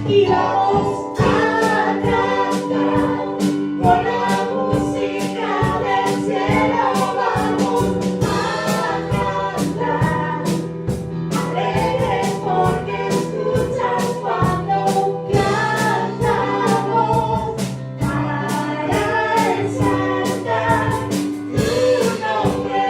y vamos a cantar con la música del cielo. Vamos a cantar alegres porque escuchas cuando cantamos para exaltar tu nombre.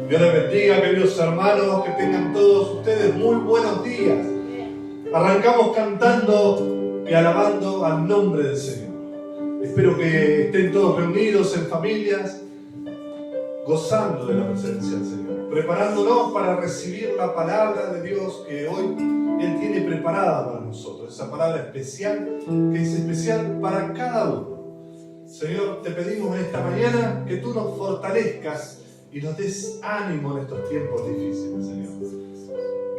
Dios les bendiga, queridos hermanos, que tengan todos ustedes muy buenos días. Arrancamos cantando y alabando al nombre del Señor. Espero que estén todos reunidos en familias, gozando de la presencia del Señor, preparándonos para recibir la palabra de Dios que hoy Él tiene preparada para nosotros. Esa palabra especial, que es especial para cada uno. Señor, te pedimos en esta mañana que tú nos fortalezcas y nos des ánimo en estos tiempos difíciles, Señor.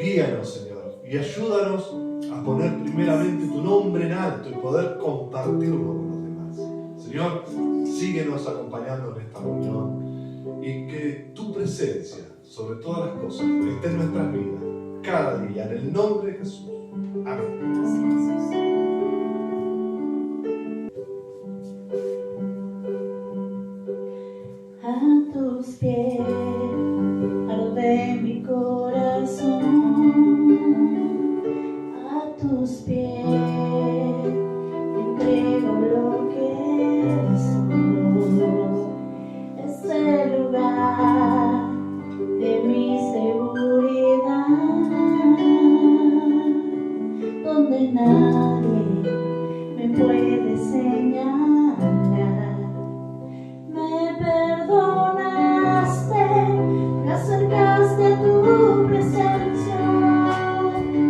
Guíanos, Señor, y ayúdanos a poner primeramente tu nombre en alto y poder compartirlo con los demás. Señor, síguenos acompañando en esta reunión y que tu presencia, sobre todas las cosas, esté en nuestras vidas, cada día, en el nombre de Jesús. Amén. A tus pies, a lo de mi corazón, a tus pies, entrego lo que soy. Es el lugar de mi seguridad, donde nadie me puede señalar. Me perdonaste, me acercaste a tu presencia,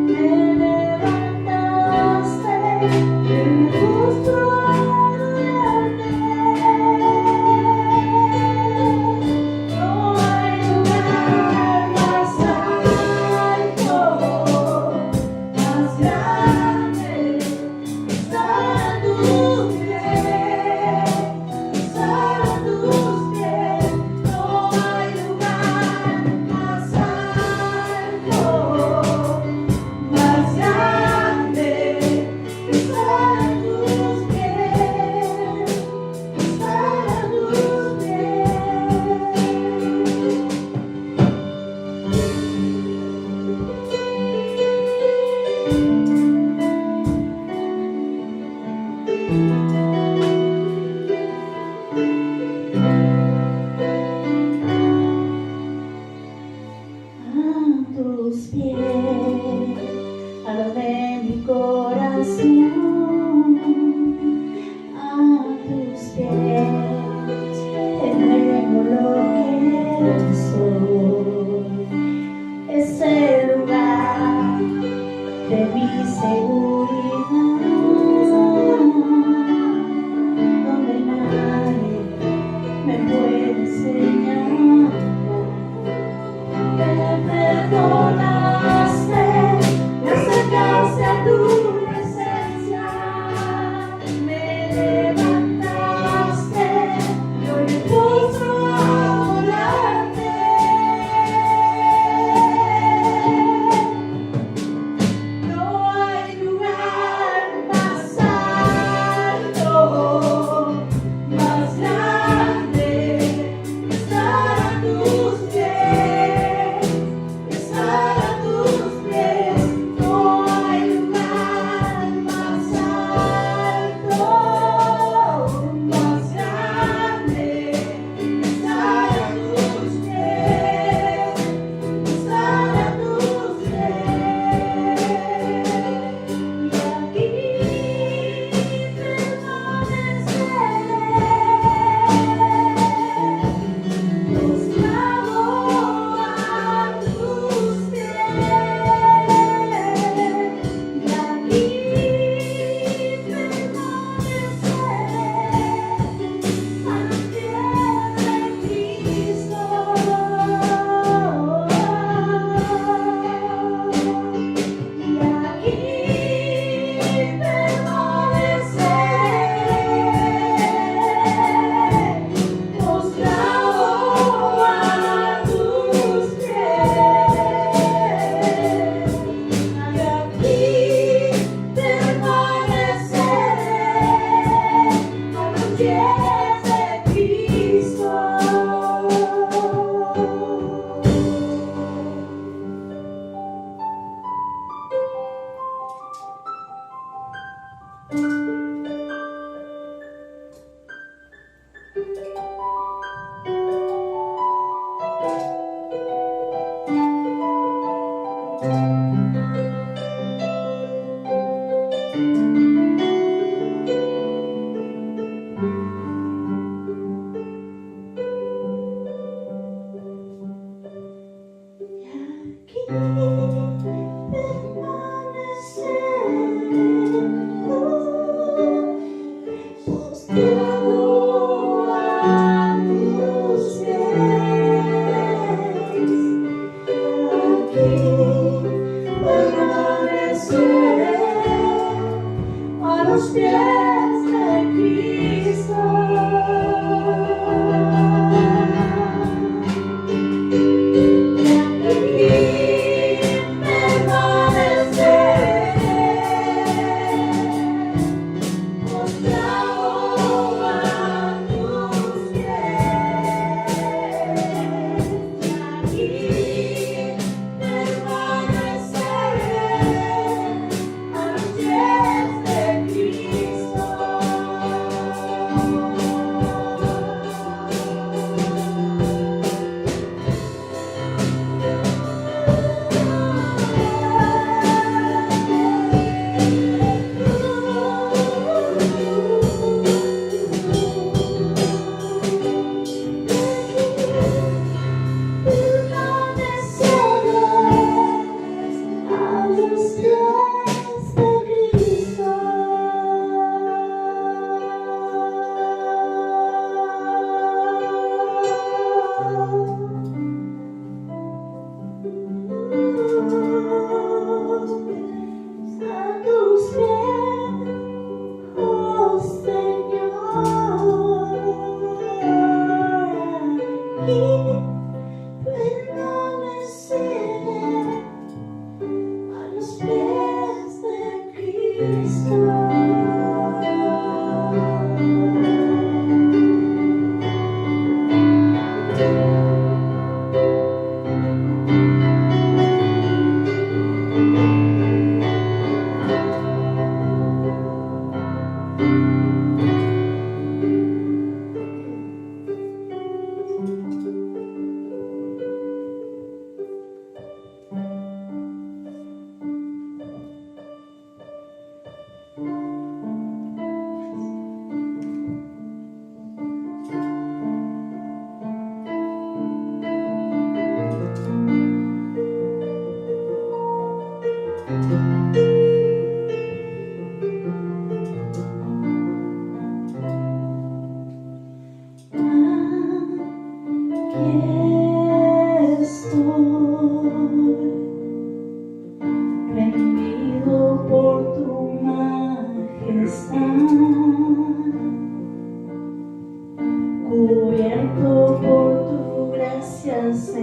me levantaste, me mostró adorarte. No hay lugar más alto, más grande, estar a tus pies, estar a tus pies. No hay lugar más alto, más grande, estar a tus pies, estar a tus pies. A tus pies, a lo de mi corazón, a tus pies, entrego lo que soy. Es el lugar de mi seguridad, donde nadie me puede señalar. Me perdonaste,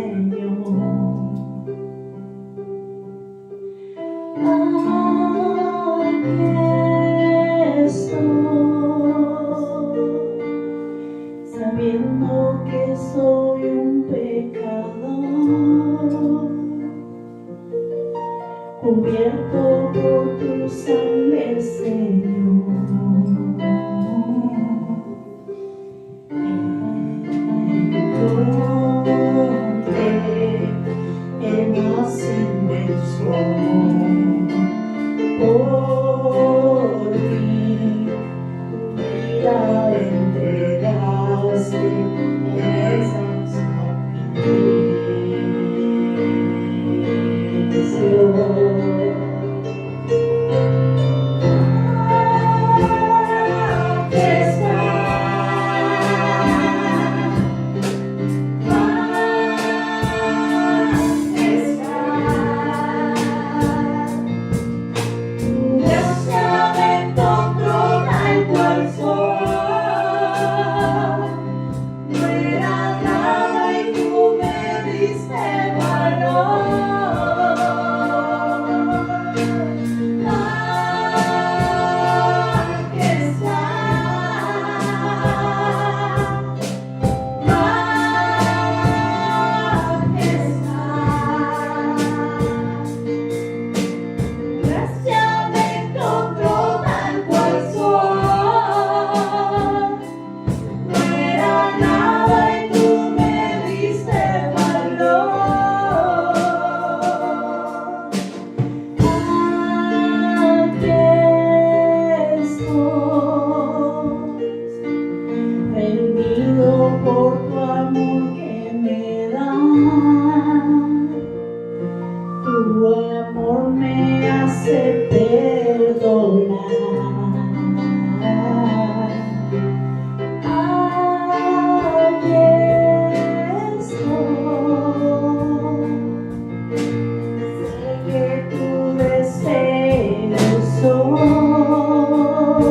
Señor. Aquí estoy, sabiendo que soy un pecador, cubierto por tu sangre, Señor. Encontré en más inmensión por mí, tu vida entregaste en esa sacrificio. Por tu amor que me das, tu amor me hace perdonar. Aquí estoy, sé que tu deseo soy,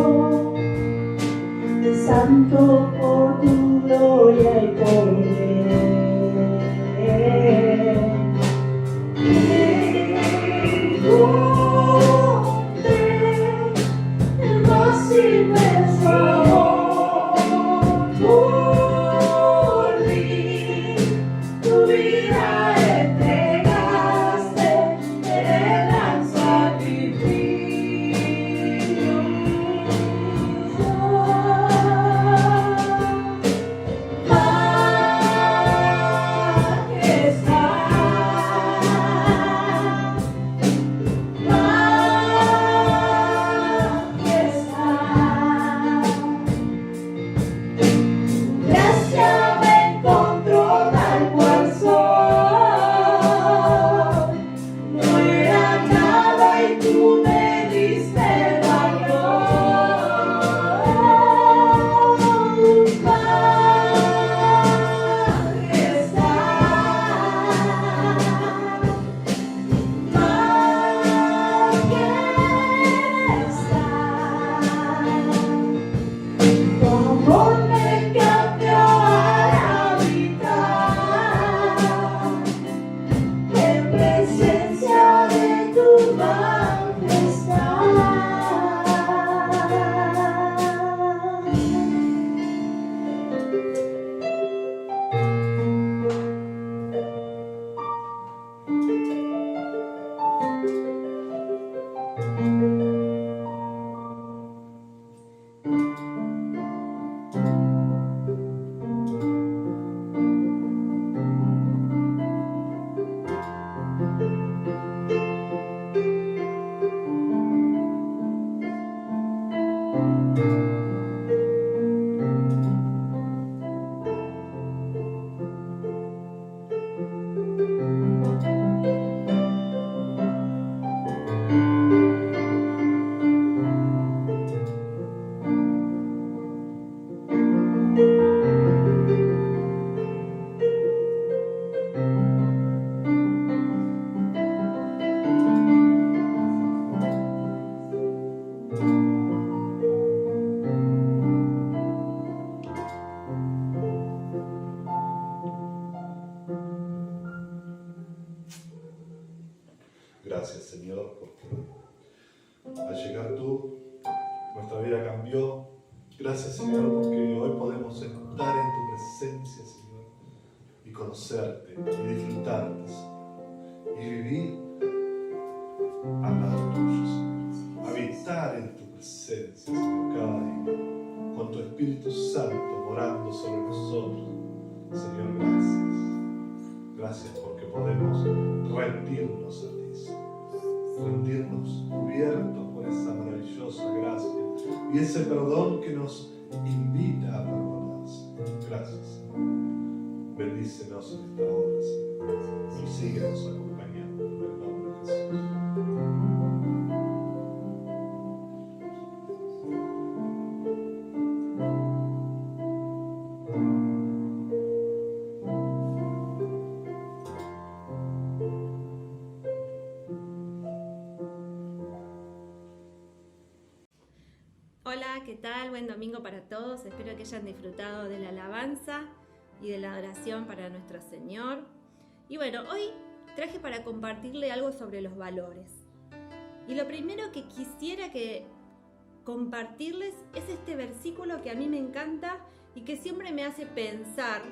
santo por tu gloria y poder. Encontré el más inmenso amor por mí, tu vida entregaste en el gran sacrificio. Gracia me encontró tal cual soy. Gracias, Señor, porque al llegar tú, nuestra vida cambió. Gracias, Señor, porque hoy podemos estar en tu presencia, Señor, y conocerte, y disfrutarte, Señor, y vivir al lado tuyo, Señor. Habitar en tu presencia, Señor, cada día, con tu Espíritu Santo morando sobre nosotros. Señor, gracias. Gracias porque podemos rendirnos a ti, Señor. Rendirnos cubiertos por esa maravillosa gracia y ese perdón que nos invita a perdonar, Señor. Gracias, Señor. Bendícenos en esta hora, Señor, y síguenos acompañando en el nombre de Jesús. Hola, ¿qué tal? Buen domingo para todos. Espero que hayan disfrutado de la alabanza y de la adoración para nuestro Señor. Y bueno, hoy traje para compartirle algo sobre los valores. Y lo primero que quisiera compartirles es este versículo que a mí me encanta y que siempre me hace pensar,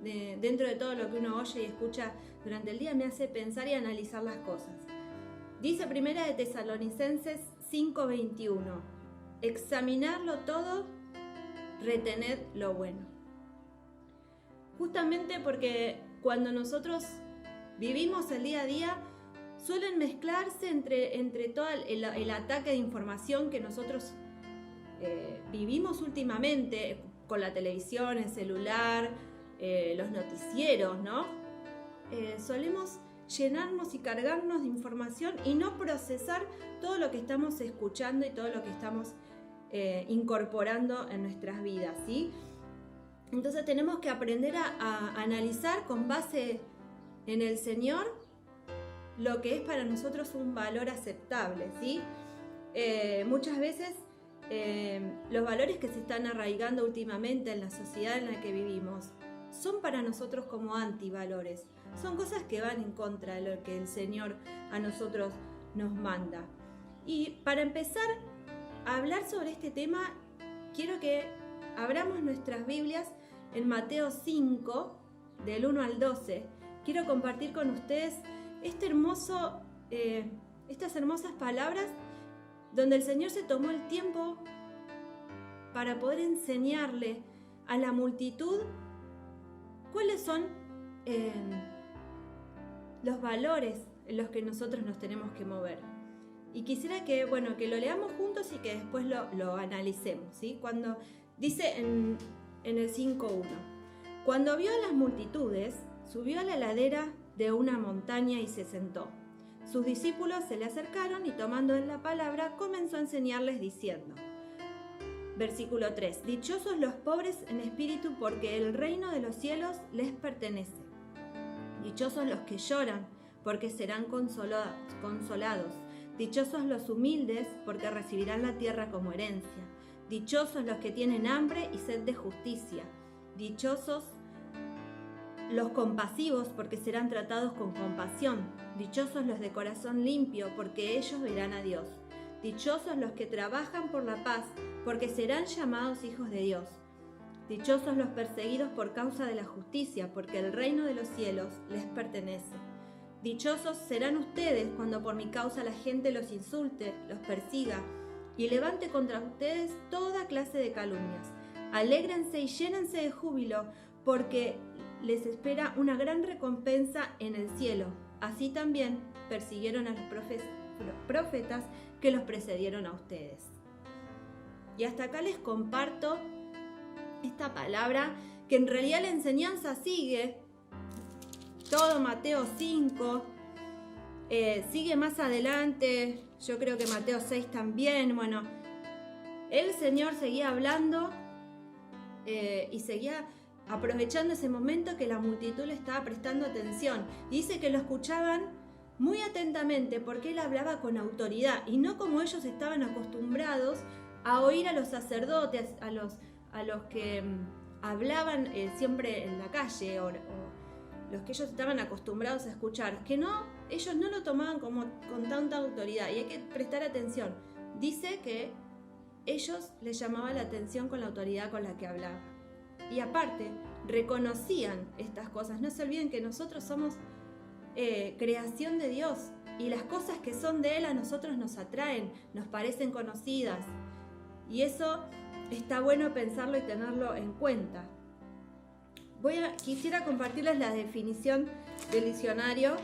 dentro de todo lo que uno oye y escucha durante el día, me hace pensar y analizar las cosas. Dice Primera de Tesalonicenses 5:21. Examinarlo todo, retened lo bueno. Justamente porque cuando nosotros vivimos el día a día, suelen mezclarse entre todo el ataque de información que nosotros vivimos últimamente con la televisión, el celular, los noticieros, ¿no? Solemos llenarnos y cargarnos de información y no procesar todo lo que estamos escuchando y todo lo que estamos incorporando en nuestras vidas, ¿sí? Entonces tenemos que aprender a analizar con base en el Señor lo que es para nosotros un valor aceptable, ¿sí? Muchas veces los valores que se están arraigando últimamente en la sociedad en la que vivimos son para nosotros como antivalores. Son cosas que van en contra de lo que el Señor a nosotros nos manda. Y para empezar a hablar sobre este tema, quiero que abramos nuestras Biblias en Mateo 5, del 1 al 12. Quiero compartir con ustedes estas hermosas palabras donde el Señor se tomó el tiempo para poder enseñarle a la multitud cuáles son los valores en los que nosotros nos tenemos que mover. Y quisiera que lo leamos juntos y que después lo analicemos, ¿sí? Cuando dice en el 5.1: cuando vio a las multitudes, subió a la ladera de una montaña y se sentó. Sus discípulos se le acercaron y tomando en la palabra comenzó a enseñarles diciendo, versículo 3: dichosos los pobres en espíritu, porque el reino de los cielos les pertenece. Dichosos los que lloran, porque serán consolados. Dichosos los humildes, porque recibirán la tierra como herencia. Dichosos los que tienen hambre y sed de justicia. Dichosos los compasivos, porque serán tratados con compasión. Dichosos los de corazón limpio, porque ellos verán a Dios. Dichosos los que trabajan por la paz, porque serán llamados hijos de Dios. Dichosos los perseguidos por causa de la justicia, porque el reino de los cielos les pertenece. Dichosos serán ustedes cuando por mi causa la gente los insulte, los persiga y levante contra ustedes toda clase de calumnias. Alégrense y llénense de júbilo, porque les espera una gran recompensa en el cielo. Así también persiguieron a los profetas que los precedieron a ustedes. Y hasta acá les comparto esta palabra, que en realidad la enseñanza sigue todo Mateo 5, sigue más adelante, yo creo que Mateo 6 también. Bueno, el Señor seguía hablando y seguía aprovechando ese momento que la multitud le estaba prestando atención. Y dice que lo escuchaban muy atentamente porque Él hablaba con autoridad y no como ellos estaban acostumbrados a oír a los sacerdotes, a los que hablaban siempre en la calle los que ellos estaban acostumbrados a escuchar, que no, ellos no lo tomaban como con tanta autoridad, y hay que prestar atención. Dice que ellos les llamaban la atención con la autoridad con la que hablaba. Y aparte, reconocían estas cosas. No se olviden que nosotros somos creación de Dios, y las cosas que son de Él a nosotros nos atraen, nos parecen conocidas. Y eso está bueno pensarlo y tenerlo en cuenta. Quisiera compartirles la definición del diccionario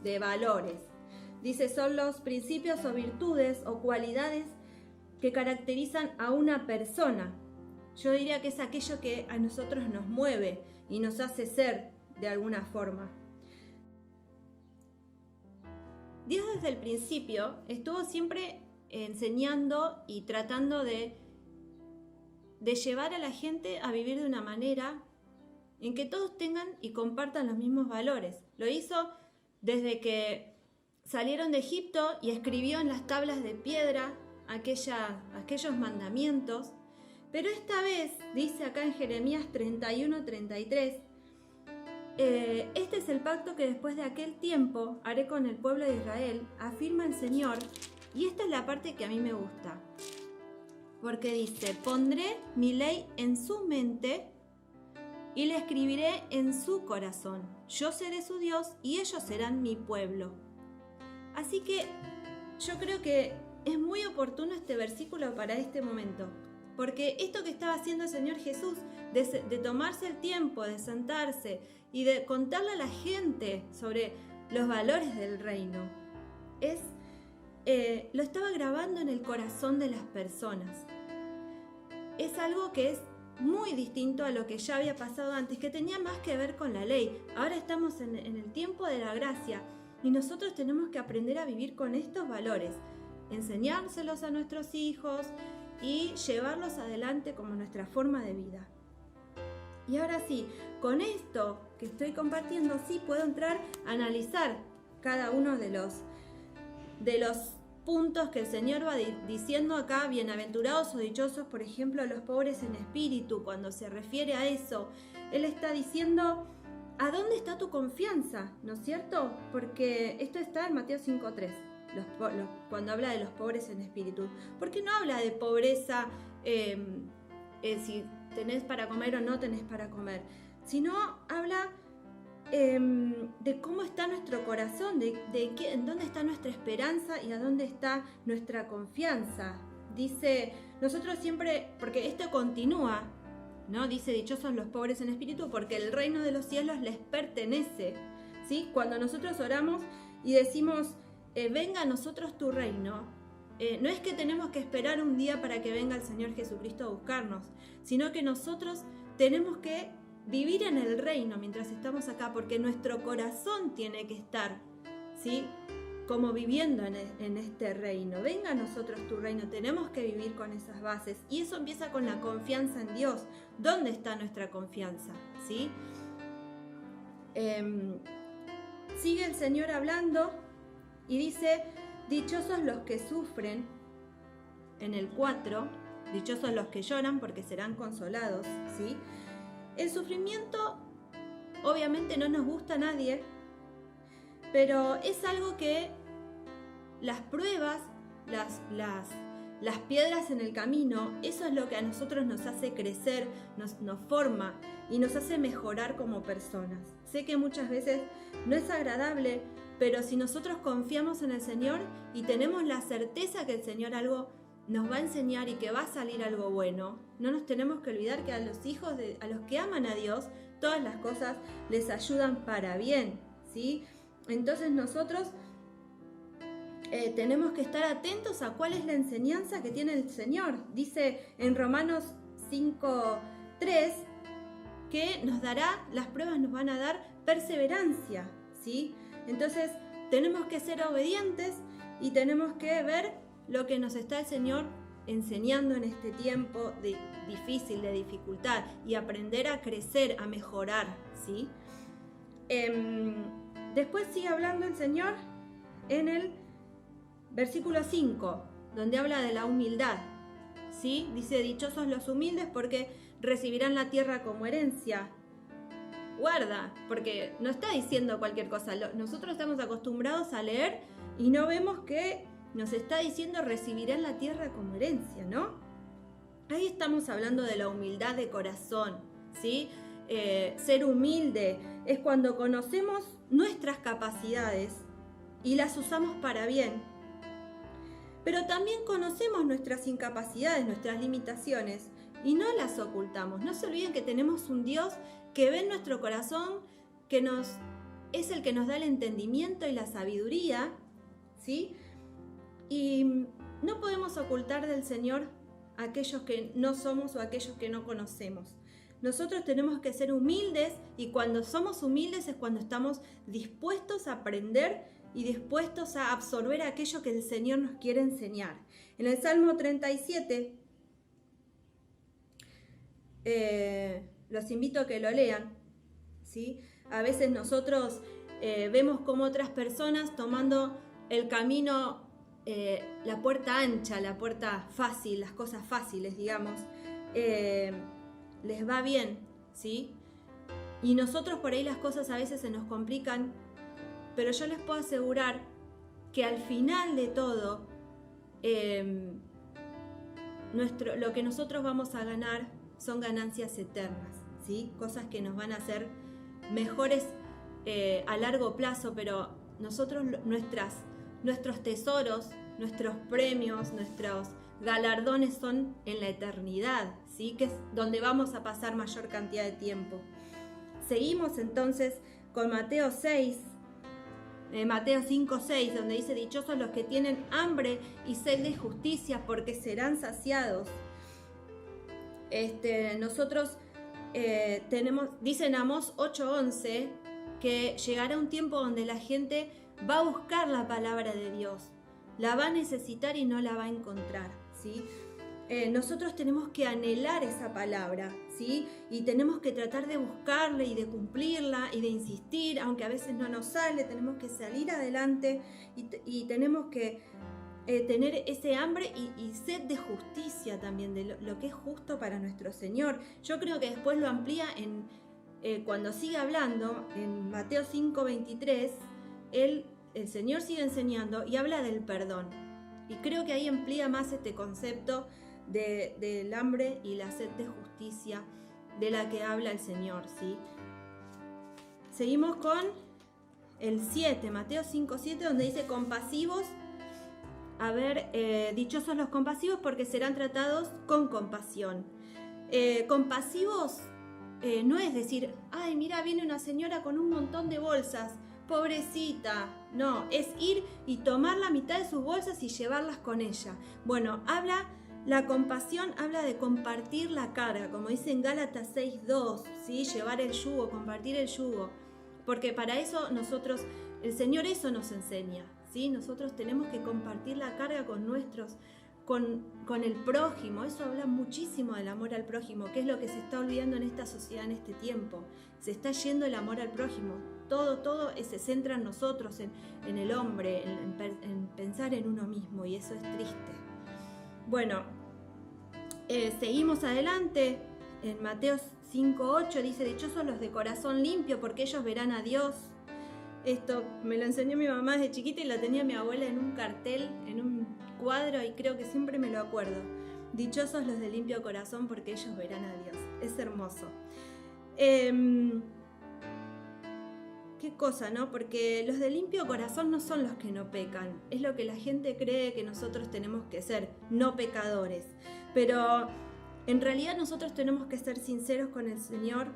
de valores. Dice, son los principios o virtudes o cualidades que caracterizan a una persona. Yo diría que es aquello que a nosotros nos mueve y nos hace ser de alguna forma. Dios desde el principio estuvo siempre enseñando y tratando de llevar a la gente a vivir de una manera en que todos tengan y compartan los mismos valores. Lo hizo desde que salieron de Egipto y escribió en las tablas de piedra aquellos mandamientos. Pero esta vez, dice acá en Jeremías 31:33, este es el pacto que después de aquel tiempo haré con el pueblo de Israel, afirma el Señor. Y esta es la parte que a mí me gusta, porque dice, pondré mi ley en su mente y la escribiré en su corazón. Yo seré su Dios y ellos serán mi pueblo. Así que yo creo que es muy oportuno este versículo para este momento, porque esto que estaba haciendo el Señor Jesús, de tomarse el tiempo, de sentarse y de contarle a la gente sobre los valores del reino, lo estaba grabando en el corazón de las personas. Es algo que es muy distinto a lo que ya había pasado antes, que tenía más que ver con la ley. Ahora estamos en el tiempo de la gracia y nosotros tenemos que aprender a vivir con estos valores, enseñárselos a nuestros hijos y llevarlos adelante como nuestra forma de vida. Y ahora sí, con esto que estoy compartiendo, sí puedo entrar a analizar cada uno de los puntos que el Señor va diciendo acá. Bienaventurados o dichosos, por ejemplo, los pobres en espíritu. Cuando se refiere a eso, Él está diciendo, ¿a dónde está tu confianza? ¿No es cierto? Porque esto está en Mateo 5:3, cuando habla de los pobres en espíritu. ¿Por qué no habla de pobreza si tenés para comer o no tenés para comer? Sino habla de cómo está nuestro corazón, en dónde está nuestra esperanza y a dónde está nuestra confianza. Dice, nosotros siempre, porque esto continúa, ¿no? Dice, dichosos los pobres en espíritu, porque el reino de los cielos les pertenece, ¿sí? Cuando nosotros oramos y decimos, venga a nosotros tu reino, no es que tenemos que esperar un día para que venga el Señor Jesucristo a buscarnos, sino que nosotros tenemos que vivir en el reino mientras estamos acá, porque nuestro corazón tiene que estar, ¿sí?, como viviendo en este reino. Venga a nosotros tu reino, tenemos que vivir con esas bases, y eso empieza con la confianza en Dios. ¿Dónde está nuestra confianza? ¿Sí? Sigue el Señor hablando y dice, dichosos los que sufren, en el 4, dichosos los que lloran porque serán consolados, ¿sí? El sufrimiento obviamente no nos gusta a nadie, pero es algo que las pruebas, las piedras en el camino, eso es lo que a nosotros nos hace crecer, nos forma y nos hace mejorar como personas. Sé que muchas veces no es agradable, pero si nosotros confiamos en el Señor y tenemos la certeza que el Señor algo nos va a enseñar y que va a salir algo bueno, no nos tenemos que olvidar que a los hijos, a los que aman a Dios, todas las cosas les ayudan para bien, ¿sí? Entonces nosotros tenemos que estar atentos a cuál es la enseñanza que tiene el Señor. Dice en Romanos 5:3 que las pruebas nos van a dar perseverancia, ¿sí? Entonces tenemos que ser obedientes y tenemos que ver lo que nos está el Señor enseñando en este tiempo difícil, de dificultad, y aprender a crecer, a mejorar, ¿sí? Después sigue hablando el Señor en el versículo 5, donde habla de la humildad, ¿sí? Dice, dichosos los humildes porque recibirán la tierra como herencia. guarda, porque no está diciendo cualquier cosa. Nosotros estamos acostumbrados a leer y no vemos que nos está diciendo recibirán la tierra como herencia, ¿no? Ahí estamos hablando de la humildad de corazón, ¿sí? Ser humilde es cuando conocemos nuestras capacidades y las usamos para bien. Pero también conocemos nuestras incapacidades, nuestras limitaciones y no las ocultamos. No se olviden que tenemos un Dios que ve en nuestro corazón, que es el que nos da el entendimiento y la sabiduría, ¿sí? Y no podemos ocultar del Señor a aquellos que no somos o a aquellos que no conocemos. Nosotros tenemos que ser humildes y cuando somos humildes es cuando estamos dispuestos a aprender y dispuestos a absorber aquello que el Señor nos quiere enseñar. En el Salmo 37, los invito a que lo lean, ¿sí? A veces nosotros vemos como otras personas tomando el camino, la puerta ancha, la puerta fácil, las cosas fáciles, digamos, les va bien, ¿sí? Y nosotros por ahí las cosas a veces se nos complican, pero yo les puedo asegurar que al final de todo, lo que nosotros vamos a ganar son ganancias eternas, ¿sí? Cosas que nos van a hacer mejores a largo plazo, pero nosotros, nuestros tesoros, nuestros premios, nuestros galardones son en la eternidad, ¿sí? Que es donde vamos a pasar mayor cantidad de tiempo. Seguimos entonces con Mateo 5:6, donde dice: dichosos los que tienen hambre y sed de justicia, porque serán saciados. Nosotros dice en Amós 8:11 que llegará un tiempo donde la gente va a buscar la palabra de Dios, la va a necesitar y no la va a encontrar, ¿sí? Nosotros tenemos que anhelar esa palabra, ¿sí? Y tenemos que tratar de buscarla y de cumplirla y de insistir, aunque a veces no nos sale, tenemos que salir adelante y tenemos que tener ese hambre y sed de justicia también, de lo que es justo para nuestro Señor. Yo creo que después lo amplía cuando sigue hablando, en Mateo 5:23, el Señor sigue enseñando y habla del perdón. Y creo que ahí amplía más este concepto del hambre y la sed de justicia de la que habla el Señor, ¿sí? Seguimos con el 7, Mateo 5:7, donde dice: compasivos. Dichosos los compasivos, porque serán tratados con compasión. Compasivos no es decir: ay, mira, viene una señora con un montón de bolsas, pobrecita. No, es ir y tomar la mitad de sus bolsas y llevarlas con ella. Bueno, la compasión habla de compartir la carga, como dice en Gálatas 6:2, ¿sí? Llevar el yugo, compartir el yugo. Porque para eso el Señor eso nos enseña, ¿sí? Nosotros tenemos que compartir la carga con el prójimo. Eso habla muchísimo del amor al prójimo, que es lo que se está olvidando en esta sociedad en este tiempo. Se está yendo el amor al prójimo. Todo se centra en nosotros, en el hombre, en pensar en uno mismo, y eso es triste. Bueno, seguimos adelante. En Mateo 5:8 dice: dichosos los de corazón limpio, porque ellos verán a Dios. Esto me lo enseñó mi mamá desde chiquita y lo tenía mi abuela en un cartel, en un cuadro, y creo que siempre me lo acuerdo. Dichosos los de limpio corazón, porque ellos verán a Dios. Es hermoso. Qué cosa, ¿no? Porque los de limpio corazón no son los que no pecan. Es lo que la gente cree que nosotros tenemos que ser, no pecadores. Pero en realidad nosotros tenemos que ser sinceros con el Señor,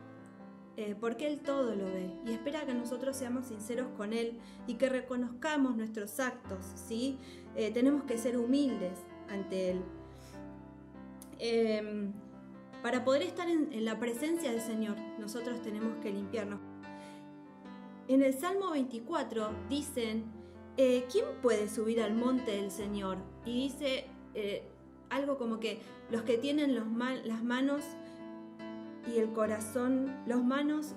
porque Él todo lo ve y espera que nosotros seamos sinceros con Él y que reconozcamos nuestros actos, ¿sí? Tenemos que ser humildes ante Él. Para poder estar en la presencia del Señor, nosotros tenemos que limpiarnos. En el Salmo 24 dicen: ¿quién puede subir al monte del Señor? Y dice algo como que los que tienen las manos y el corazón, las manos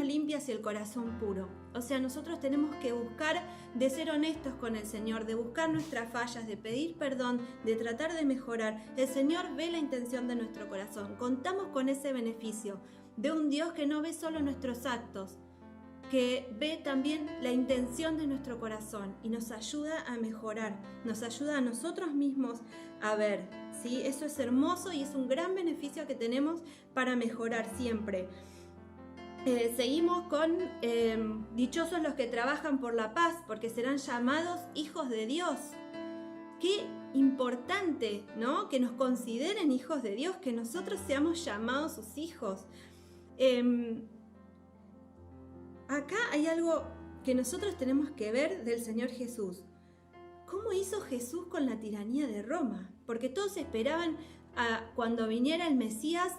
limpias y el corazón puro. O sea, nosotros tenemos que buscar de ser honestos con el Señor, de buscar nuestras fallas, de pedir perdón, de tratar de mejorar. El Señor ve la intención de nuestro corazón. Contamos con ese beneficio de un Dios que no ve solo nuestros actos, que ve también la intención de nuestro corazón y nos ayuda a mejorar, nos ayuda a nosotros mismos a ver, ¿sí? Eso es hermoso y es un gran beneficio que tenemos para mejorar siempre. Seguimos con dichosos los que trabajan por la paz, porque serán llamados hijos de Dios. Qué importante, ¿no? Que nos consideren hijos de Dios, que nosotros seamos llamados sus hijos. Acá hay algo que nosotros tenemos que ver del Señor Jesús. ¿Cómo hizo Jesús con la tiranía de Roma? Porque todos esperaban cuando viniera el Mesías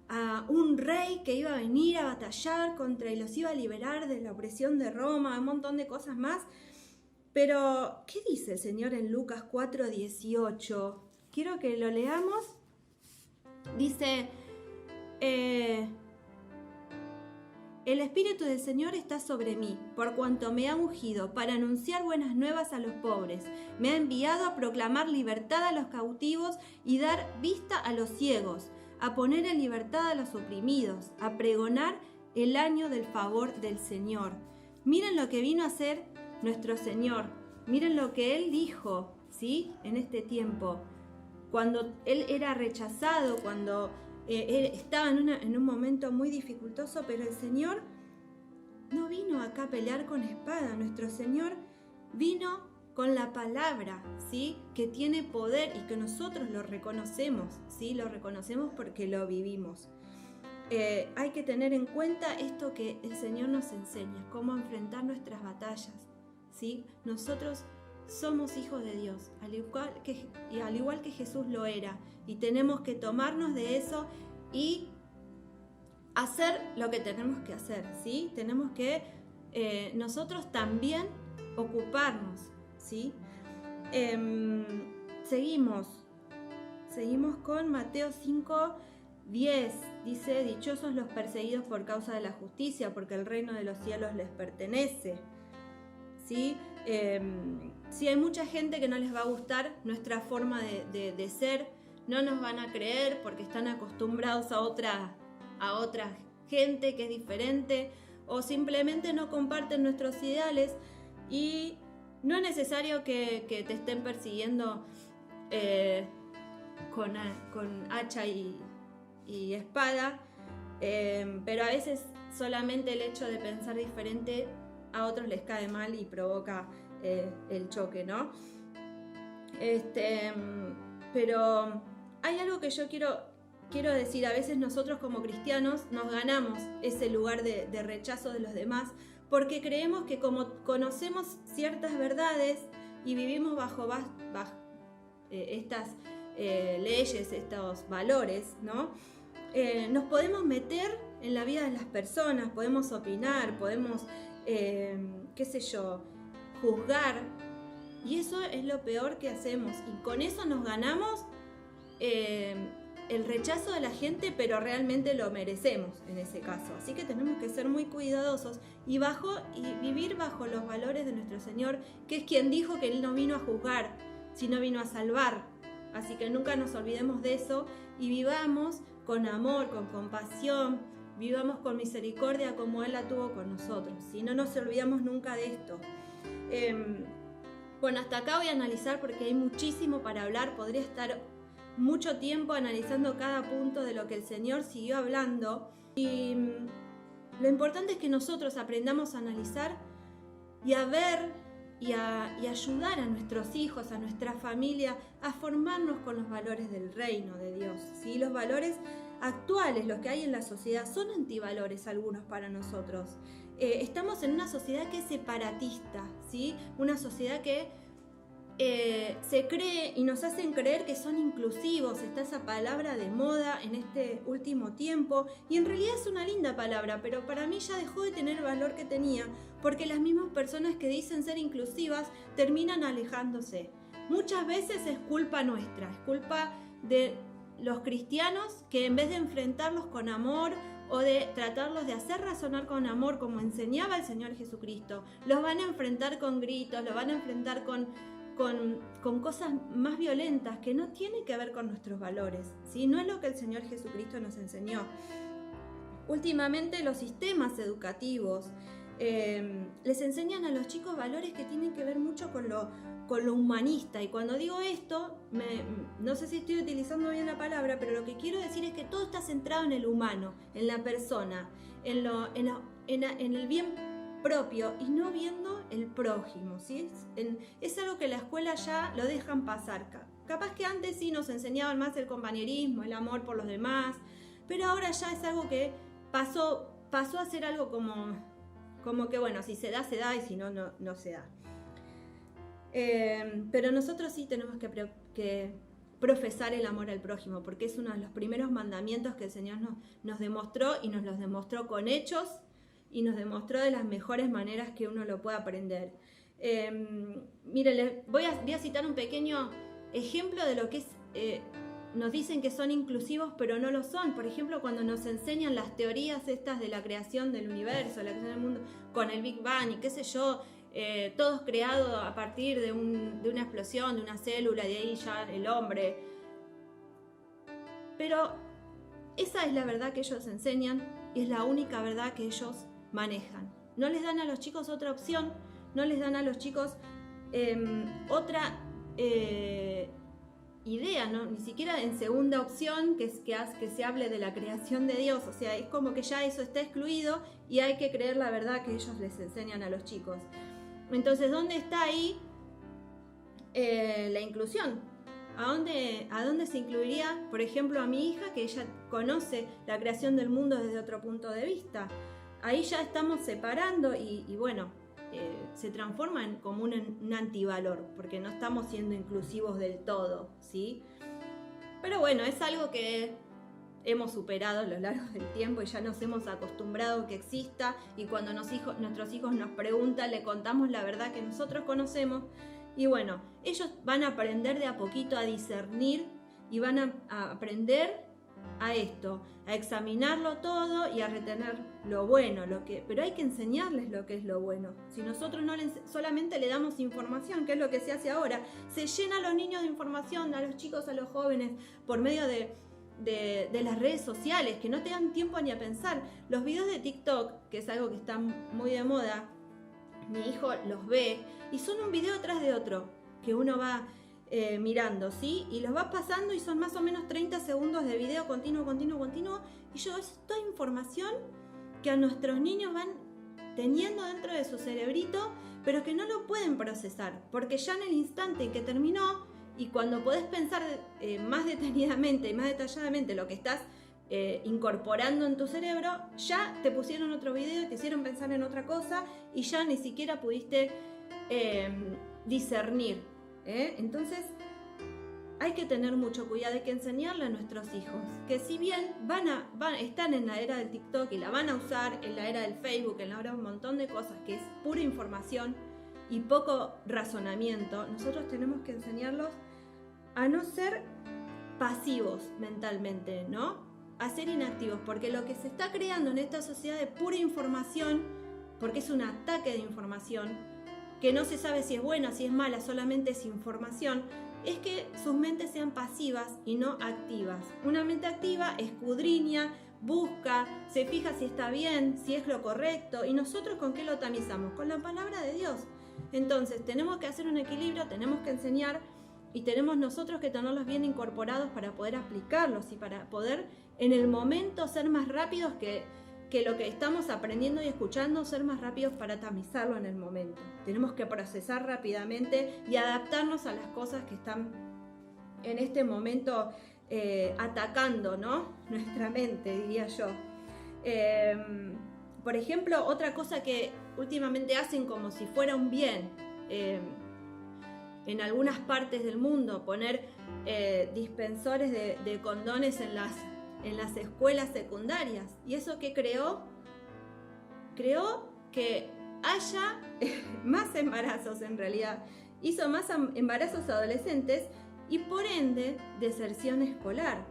a un rey que iba a venir a batallar contra y los iba a liberar de la opresión de Roma, un montón de cosas más. Pero, ¿qué dice el Señor en Lucas 4:18? Quiero que lo leamos. Dice, el Espíritu del Señor está sobre mí, por cuanto me ha ungido para anunciar buenas nuevas a los pobres. Me ha enviado a proclamar libertad a los cautivos y dar vista a los ciegos, a poner en libertad a los oprimidos, a pregonar el año del favor del Señor. Miren lo que vino a hacer nuestro Señor. Miren lo que Él dijo, ¿sí? En este tiempo. Cuando Él era rechazado, cuando Él estaba en un momento muy dificultoso, pero el Señor no vino acá a pelear con espada. Nuestro Señor vino con la palabra, ¿sí? Que tiene poder y que nosotros lo reconocemos, ¿sí? Lo reconocemos porque lo vivimos. Hay que tener en cuenta esto que el Señor nos enseña, cómo enfrentar nuestras batallas, ¿sí? Nosotros somos hijos de Dios, al igual que Jesús lo era, y tenemos que tomarnos de eso y hacer lo que tenemos que hacer, ¿sí? Tenemos que nosotros también ocuparnos, ¿sí? Seguimos con Mateo 5:10. Dice, dichosos los perseguidos por causa de la justicia, porque el reino de los cielos les pertenece. ¿Sí? Sí, hay mucha gente que no les va a gustar nuestra forma de ser, no nos van a creer porque están acostumbrados a otra gente que es diferente, o simplemente no comparten nuestros ideales, y no es necesario que te estén persiguiendo con hacha y espada, pero a veces solamente el hecho de pensar diferente a otros les cae mal y provoca el choque, ¿no? Pero hay algo que yo quiero decir. A veces nosotros como cristianos nos ganamos ese lugar de rechazo de los demás porque creemos que como conocemos ciertas verdades y vivimos bajo estas leyes, estos valores, ¿no? Nos podemos meter en la vida de las personas, podemos opinar, podemos, juzgar, y eso es lo peor que hacemos, y con eso nos ganamos el rechazo de la gente, pero realmente lo merecemos en ese caso. Así que tenemos que ser muy cuidadosos y vivir bajo los valores de nuestro Señor, que es quien dijo que Él no vino a juzgar, sino vino a salvar. Así que nunca nos olvidemos de eso y vivamos con amor, con compasión, vivamos con misericordia como Él la tuvo con nosotros. Si no nos olvidamos nunca de esto. Bueno, hasta acá voy a analizar porque hay muchísimo para hablar. Podría estar mucho tiempo analizando cada punto de lo que el Señor siguió hablando. Y lo importante es que nosotros aprendamos a analizar y a ver y ayudar a nuestros hijos, a nuestra familia, a formarnos con los valores del reino de Dios, ¿sí? Los valores actuales, los que hay en la sociedad, son antivalores algunos para nosotros. Estamos en una sociedad que es separatista, ¿sí? Una sociedad que se cree y nos hacen creer que son inclusivos. Está esa palabra de moda en este último tiempo y en realidad es una linda palabra, pero para mí ya dejó de tener el valor que tenía porque las mismas personas que dicen ser inclusivas terminan alejándose. Muchas veces es culpa nuestra, es culpa de los cristianos que en vez de enfrentarlos con amor o de tratarlos de hacer razonar con amor como enseñaba el Señor Jesucristo, los van a enfrentar con gritos, los van a enfrentar con cosas más violentas que no tienen que ver con nuestros valores, ¿sí? No es lo que el Señor Jesucristo nos enseñó. últimamente los sistemas educativos les enseñan a los chicos valores que tienen que ver mucho con lo humanista. Y cuando digo esto, no sé si estoy utilizando bien la palabra, pero lo que quiero decir es que todo está centrado en el humano, en la persona, en el bien propio y no viendo el prójimo, ¿sí? Es algo que la escuela ya lo dejan pasar. Capaz que antes sí nos enseñaban más el compañerismo, el amor por los demás, pero ahora ya es algo que pasó a ser algo como que bueno, si se da, se da, y si no, no se da. Pero nosotros sí tenemos que profesar el amor al prójimo, porque es uno de los primeros mandamientos que el Señor nos demostró, y nos los demostró con hechos, y nos demostró de las mejores maneras que uno lo puede aprender. Miren, voy a citar un pequeño ejemplo de lo que es... nos dicen que son inclusivos, pero no lo son. Por ejemplo, cuando nos enseñan las teorías estas de la creación del universo, la creación del mundo, con el Big Bang y qué sé yo, todos creados a partir de una explosión, de una célula, de ahí ya el hombre. Pero esa es la verdad que ellos enseñan y es la única verdad que ellos manejan. No les dan a los chicos otra opción, no les dan a los chicos otra idea, ¿no? Ni siquiera en segunda opción que se hable de la creación de Dios. O sea, es como que ya eso está excluido y hay que creer la verdad que ellos les enseñan a los chicos. Entonces, ¿dónde está ahí la inclusión? ¿A dónde se incluiría, por ejemplo, a mi hija, que ella conoce la creación del mundo desde otro punto de vista? Ahí ya estamos separando y bueno, se transforma como un antivalor, porque no estamos siendo inclusivos del todo, ¿sí? Pero bueno, es algo que hemos superado a lo largo del tiempo y ya nos hemos acostumbrado a que exista, y cuando nuestros hijos nos preguntan, le contamos la verdad que nosotros conocemos, y bueno, ellos van a aprender de a poquito a discernir y van a aprender a esto, a examinarlo todo y a retener lo bueno, pero hay que enseñarles lo que es lo bueno. Si nosotros solamente le damos información, que es lo que se hace ahora, se llena a los niños de información, a los chicos, a los jóvenes, por medio de las redes sociales, que no te dan tiempo ni a pensar. Los videos de TikTok, que es algo que está muy de moda, mi hijo los ve y son un video tras de otro que uno va mirando, ¿sí? Y los va pasando y son más o menos 30 segundos de video continuo, y yo, es toda información que a nuestros niños van teniendo dentro de su cerebrito, pero que no lo pueden procesar, porque ya en el instante en que terminó, y cuando podés pensar más detenidamente y más detalladamente lo que estás incorporando en tu cerebro, ya te pusieron otro video y te hicieron pensar en otra cosa y ya ni siquiera pudiste discernir. Entonces hay que tener mucho cuidado, hay que enseñarle a nuestros hijos que si bien están en la era del TikTok y la van a usar, en la era del Facebook, en la era de un montón de cosas que es pura información y poco razonamiento, nosotros tenemos que enseñarlos a no ser pasivos mentalmente, ¿no? A ser inactivos, porque lo que se está creando en esta sociedad de pura información, porque es un ataque de información, que no se sabe si es buena, si es mala, solamente es información, es que sus mentes sean pasivas y no activas. Una mente activa escudriña, busca, se fija si está bien, si es lo correcto, y nosotros ¿con qué lo tamizamos? Con la palabra de Dios. Entonces tenemos que hacer un equilibrio, tenemos que enseñar y tenemos nosotros que tenerlos bien incorporados para poder aplicarlos y para poder en el momento ser más rápidos que lo que estamos aprendiendo y escuchando, ser más rápidos para tamizarlo en el momento. Tenemos que procesar rápidamente y adaptarnos a las cosas que están en este momento atacando, ¿no? Nuestra mente, diría yo. Por ejemplo, otra cosa que últimamente hacen como si fuera un bien, en algunas partes del mundo, poner dispensores de condones en las escuelas secundarias. ¿Y eso qué creó? Creó que haya más embarazos en realidad. Hizo más embarazos adolescentes y por ende deserción escolar.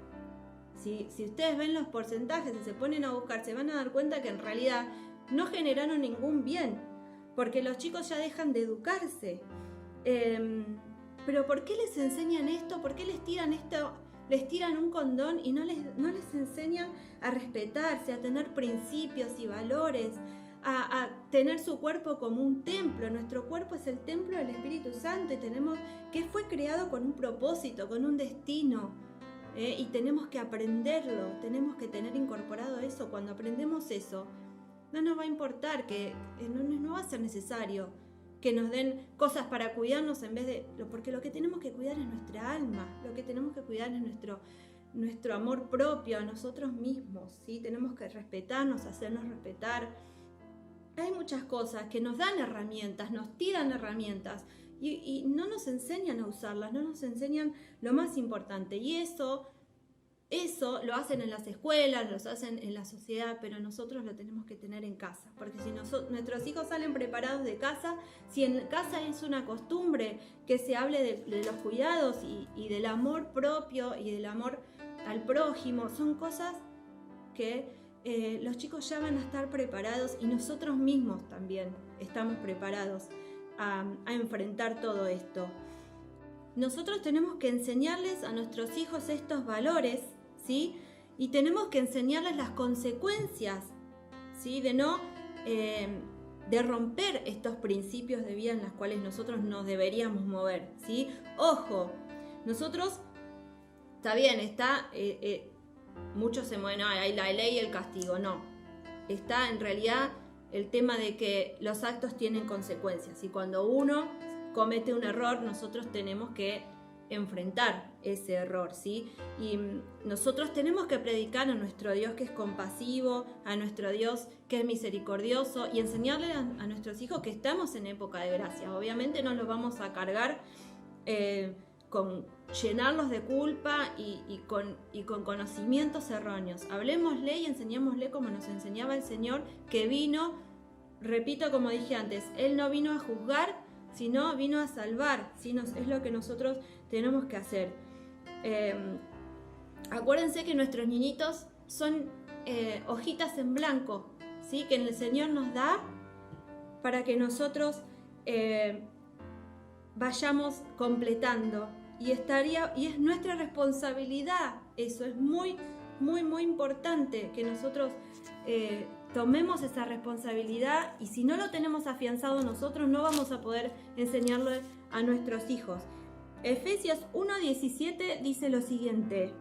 Si ustedes ven los porcentajes y se ponen a buscar, se van a dar cuenta que en realidad no generaron ningún bien, porque los chicos ya dejan de educarse. Pero ¿por qué les enseñan esto? ¿Por qué les tiran les tiran un condón y no les enseñan a respetarse, a tener principios y valores, a tener su cuerpo como un templo. Nuestro cuerpo es el templo del Espíritu Santo y que fue creado con un propósito, con un destino, y tenemos que aprenderlo, tenemos que tener incorporado eso. Cuando aprendemos eso, no nos va a importar no va a ser necesario que nos den cosas para cuidarnos porque lo que tenemos que cuidar es nuestra alma, lo que tenemos que cuidar es nuestro amor propio a nosotros mismos, ¿sí? Tenemos que respetarnos, hacernos respetar. Hay muchas cosas que nos dan herramientas, nos tiran herramientas y no nos enseñan a usarlas, no nos enseñan lo más importante. Y eso lo hacen en las escuelas, lo hacen en la sociedad, pero nosotros lo tenemos que tener en casa. Porque si nuestros hijos salen preparados de casa, si en casa es una costumbre que se hable de los cuidados y del amor propio y del amor al prójimo, son cosas que los chicos ya van a estar preparados y nosotros mismos también estamos preparados a enfrentar todo esto. Nosotros tenemos que enseñarles a nuestros hijos estos valores, ¿sí? Y tenemos que enseñarles las consecuencias, ¿sí? De romper estos principios de vida en los cuales nosotros nos deberíamos mover, ¿sí? Ojo, nosotros, está bien, muchos se mueven, hay la ley y el castigo, no. Está en realidad el tema de que los actos tienen consecuencias y cuando uno comete un error, nosotros tenemos que enfrentar ese error, ¿sí? Y nosotros tenemos que predicar a nuestro Dios que es compasivo, a nuestro Dios que es misericordioso y enseñarle a nuestros hijos que estamos en época de gracia. Obviamente no los vamos a cargar con llenarlos de culpa y con conocimientos erróneos. Hablemosle y enseñémosle como nos enseñaba el Señor, que vino, repito como dije antes, Él no vino a juzgar, sino vino a salvar, ¿sí? Es lo que nosotros tenemos que hacer. Acuérdense que nuestros niñitos son hojitas en blanco, ¿sí? Que el Señor nos da para que nosotros vayamos completando. Y es nuestra responsabilidad, eso es muy, muy, muy importante que nosotros tomemos esa responsabilidad y si no lo tenemos afianzado nosotros no vamos a poder enseñarlo a nuestros hijos. Efesios 1:17 dice lo siguiente: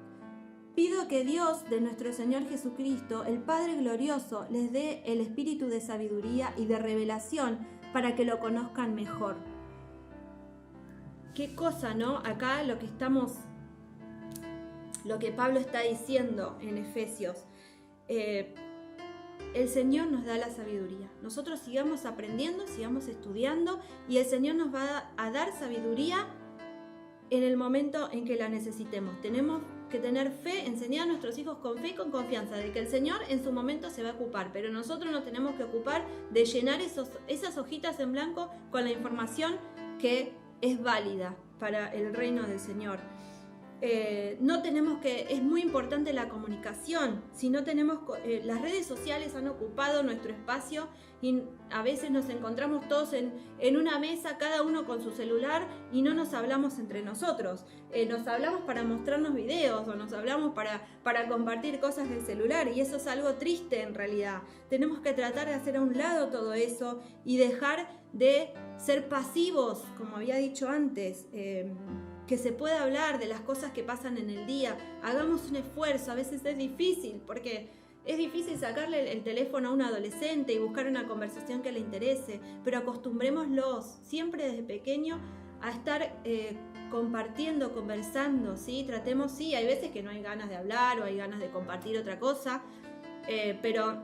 pido que Dios de nuestro Señor Jesucristo, el Padre glorioso, les dé el espíritu de sabiduría y de revelación para que lo conozcan mejor. Qué cosa, ¿no? Acá lo que Pablo está diciendo en Efesios. El Señor nos da la sabiduría. Nosotros sigamos aprendiendo, sigamos estudiando y el Señor nos va a dar sabiduría en el momento en que la necesitemos. Tenemos que tener fe, enseñar a nuestros hijos con fe y con confianza de que el Señor en su momento se va a ocupar, pero nosotros nos tenemos que ocupar de llenar esas hojitas en blanco con la información que es válida para el reino del Señor. Es muy importante la comunicación. Si no tenemos, las redes sociales han ocupado nuestro espacio y a veces nos encontramos todos en una mesa, cada uno con su celular y no nos hablamos entre nosotros. Nos hablamos para mostrarnos videos o nos hablamos para compartir cosas del celular y eso es algo triste en realidad. Tenemos que tratar de hacer a un lado todo eso y dejar de ser pasivos, como había dicho antes. Que se pueda hablar de las cosas que pasan en el día. Hagamos un esfuerzo, a veces es difícil, porque es difícil sacarle el teléfono a un adolescente y buscar una conversación que le interese, pero acostumbrémoslos siempre desde pequeño a estar compartiendo, conversando, ¿sí? Tratemos, sí, hay veces que no hay ganas de hablar o hay ganas de compartir otra cosa, pero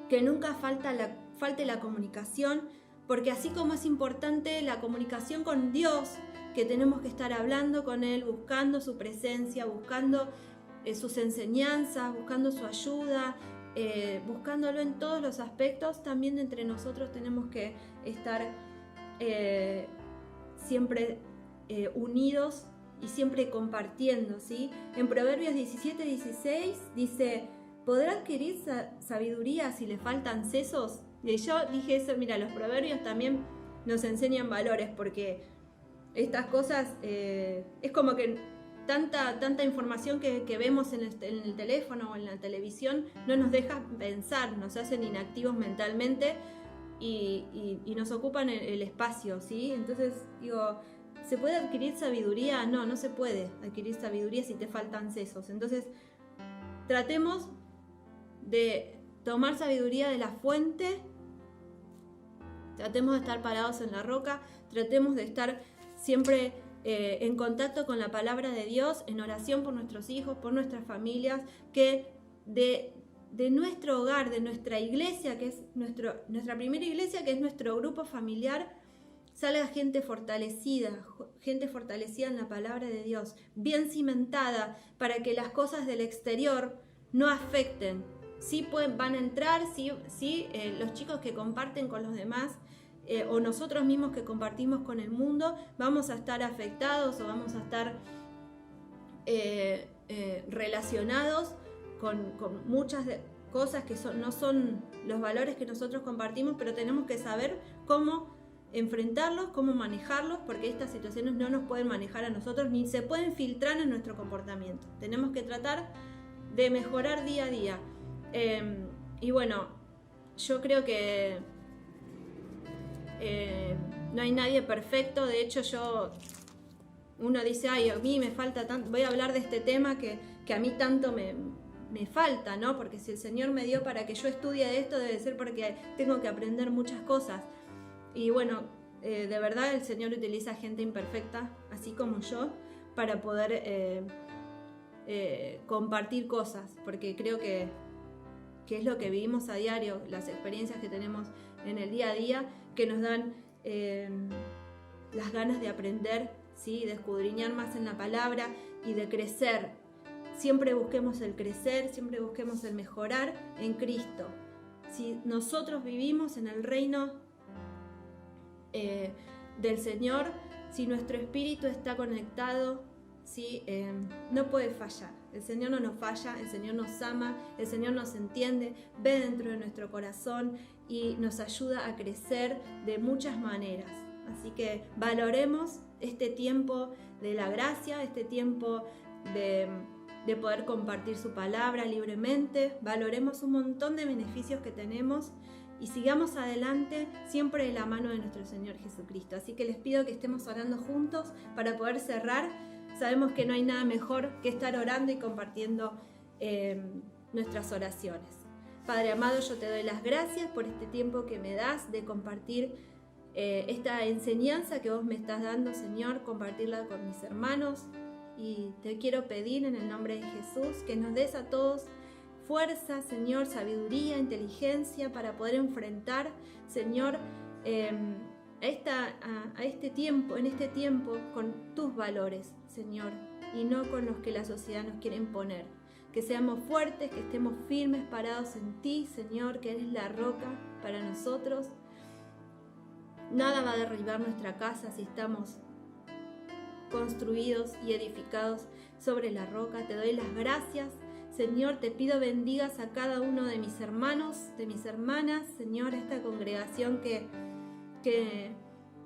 que nunca falte la comunicación, porque así como es importante la comunicación con Dios, que tenemos que estar hablando con Él, buscando su presencia, buscando sus enseñanzas, buscando su ayuda, buscándolo en todos los aspectos, también entre nosotros tenemos que estar siempre unidos y siempre compartiendo, ¿sí? En Proverbios 17:16 dice: ¿podrá adquirir sabiduría si le faltan sesos? Y yo dije eso, mira, los proverbios también nos enseñan valores, porque estas cosas es como que tanta información que vemos en el teléfono o en la televisión no nos deja pensar, nos hacen inactivos mentalmente y nos ocupan el espacio, ¿sí? Entonces, digo, ¿se puede adquirir sabiduría? No, no se puede adquirir sabiduría si te faltan sesos. Entonces, tratemos de tomar sabiduría de la fuente, tratemos de estar parados en la roca, tratemos de estar siempre en contacto con la palabra de Dios, en oración por nuestros hijos, por nuestras familias, que de nuestro hogar, de nuestra iglesia, que es nuestra primera iglesia, que es nuestro grupo familiar, salga gente fortalecida en la palabra de Dios, bien cimentada, para que las cosas del exterior no afecten. Sí van a entrar, sí, los chicos que comparten con los demás, o nosotros mismos que compartimos con el mundo, vamos a estar afectados o vamos a estar relacionados con muchas cosas que no son los valores que nosotros compartimos, pero tenemos que saber cómo enfrentarlos, cómo manejarlos, porque estas situaciones no nos pueden manejar a nosotros ni se pueden filtrar en nuestro comportamiento. Tenemos que tratar de mejorar día a día. Y bueno, yo creo que no hay nadie perfecto. De hecho, uno dice, ay, a mí me falta tanto, voy a hablar de este tema que a mí tanto me falta, ¿no? Porque si el Señor me dio para que yo estudie esto, debe ser porque tengo que aprender muchas cosas. Y bueno, de verdad el Señor utiliza gente imperfecta, así como yo, para poder compartir cosas, porque creo que es lo que vivimos a diario, las experiencias que tenemos en el día a día, que nos dan las ganas de aprender, ¿sí? De escudriñar más en la palabra y de crecer. Siempre busquemos el crecer, siempre busquemos el mejorar en Cristo. Si nosotros vivimos en el reino del Señor, si nuestro espíritu está conectado, ¿sí? No puede fallar. El Señor no nos falla, el Señor nos ama, el Señor nos entiende, ve dentro de nuestro corazón y nos ayuda a crecer de muchas maneras. Así que valoremos este tiempo de la gracia, este tiempo de poder compartir su palabra libremente. Valoremos un montón de beneficios que tenemos y sigamos adelante siempre de la mano de nuestro Señor Jesucristo. Así que les pido que estemos orando juntos para poder cerrar. Sabemos que no hay nada mejor que estar orando y compartiendo nuestras oraciones. Padre amado, yo te doy las gracias por este tiempo que me das de compartir esta enseñanza que vos me estás dando, Señor, compartirla con mis hermanos. Y te quiero pedir en el nombre de Jesús que nos des a todos fuerza, Señor, sabiduría, inteligencia para poder enfrentar, Señor, a este tiempo, en este tiempo, con tus valores, Señor, y no con los que la sociedad nos quiere imponer. Que seamos fuertes, que estemos firmes, parados en ti, Señor, que eres la roca para nosotros. Nada va a derribar nuestra casa si estamos construidos y edificados sobre la roca. Te doy las gracias, Señor. Te pido bendigas a cada uno de mis hermanos, de mis hermanas, Señor, esta congregación que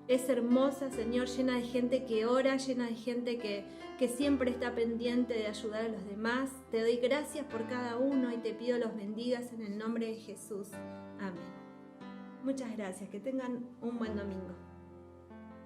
es hermosa, Señor, llena de gente que ora, llena de gente que siempre está pendiente de ayudar a los demás. Te doy gracias por cada uno y te pido los bendigas en el nombre de Jesús. Amén. Muchas gracias, que tengan un buen domingo.